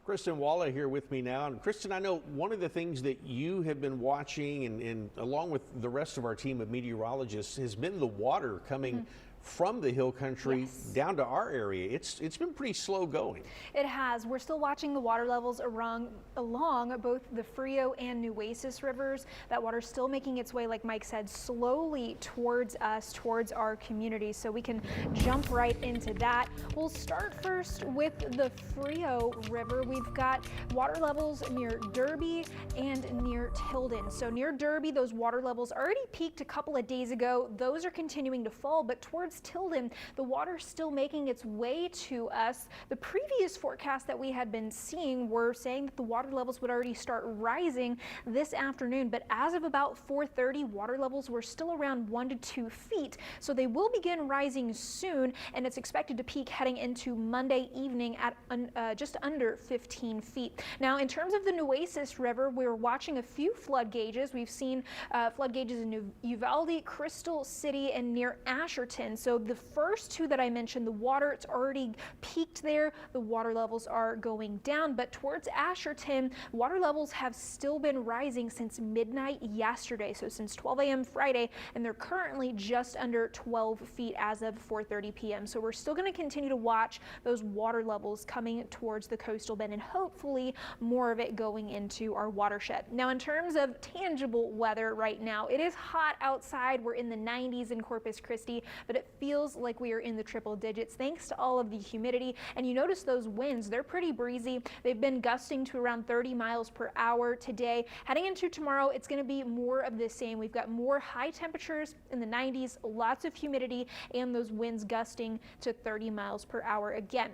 Kristen Walla here with me now. And Kristen, I know one of the things that you have been watching and along with the rest of our team of meteorologists has been the water coming from the hill country down to our area. It's been pretty slow going. It has. We're still watching the water levels along both the Frio and Nueces rivers. That water's still making its way, like Mike said, slowly towards us, towards our community. So we can jump right into that. We'll start first with the Frio River. We've got water levels near Derby and near Tilden. So near Derby, those water levels already peaked a couple of days ago. Those are continuing to fall, but towards Tilden, the water's still making its way to us. The previous forecast that we had been seeing were saying that the water levels would already start rising this afternoon, but as of about 4:30, water levels were still around 1 to 2 feet. So they will begin rising soon, and it's expected to peak heading into Monday evening at just under 15 feet. Now, in terms of the Nueces River, we're watching a few flood gauges. We've seen flood gauges in Uvalde, Crystal City, and near Asherton. So the first two that I mentioned, the water, it's already peaked there. The water levels are going down, but towards Asherton, water levels have still been rising since midnight yesterday. So since 12 a.m. Friday, and they're currently just under 12 feet as of 4:30 p.m. So we're still going to continue to watch those water levels coming towards the coastal bend and hopefully more of it going into our watershed. Now, in terms of tangible weather right now, it is hot outside. We're in the 90s in Corpus Christi, but it feels like we are in the triple digits thanks to all of the humidity. And you notice those winds, they're pretty breezy. They've been gusting to around 30 miles per hour today. Heading into tomorrow, it's going to be more of the same. We've got more high temperatures in the 90s, lots of humidity, and those winds gusting to 30 miles per hour again.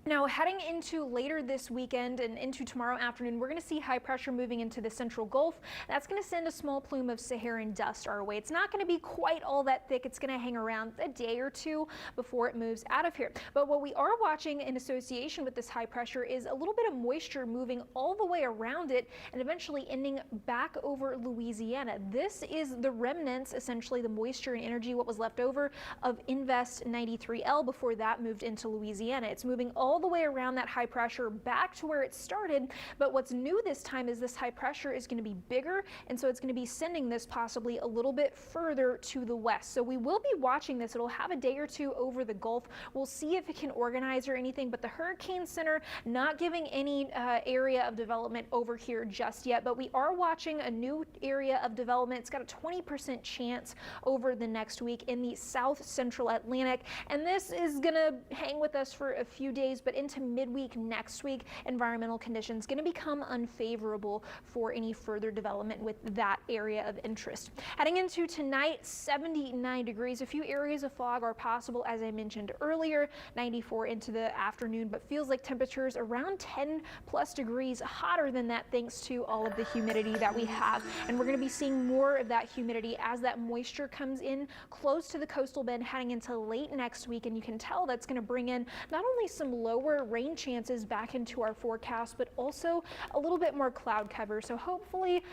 Now, heading into later this weekend and into tomorrow afternoon, we're going to see high pressure moving into the central Gulf. That's going to send a small plume of Saharan dust our way. It's not going to be quite all that thick. It's going to hang around a day or two before it moves out of here. But what we are watching in association with this high pressure is a little bit of moisture moving all the way around it and eventually ending back over Louisiana. This is the remnants, essentially the moisture and energy, what was left over of Invest 93L before that moved into Louisiana. It's moving all the way around that high pressure back to where it started, but what's new this time is this high pressure is going to be bigger, and so it's going to be sending this possibly a little bit further to the west. So we will be watching this. It'll have a day or two over the Gulf. We'll see if it can organize or anything, but the Hurricane Center not giving any area of development over here just yet, but we are watching a new area of development. It's got a 20% chance over the next week in the south central Atlantic, and this is going to hang with us for a few days, but into midweek next week, environmental conditions going to become unfavorable for any further development with that area of interest. Heading into tonight, 79 degrees. A few areas of fog are possible, as I mentioned earlier, 94 into the afternoon, but feels like temperatures around 10 plus degrees hotter than that thanks to all of the humidity that we have. And we're going to be seeing more of that humidity as that moisture comes in close to the coastal bend heading into late next week. And you can tell that's going to bring in not only some lower rain chances back into our forecast, but also a little bit more cloud cover. So hopefully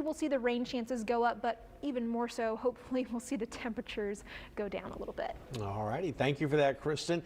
we'll see the rain chances go up, but even more so, hopefully we'll see the temperatures go down a little bit. All righty. Thank you for that, Kristen.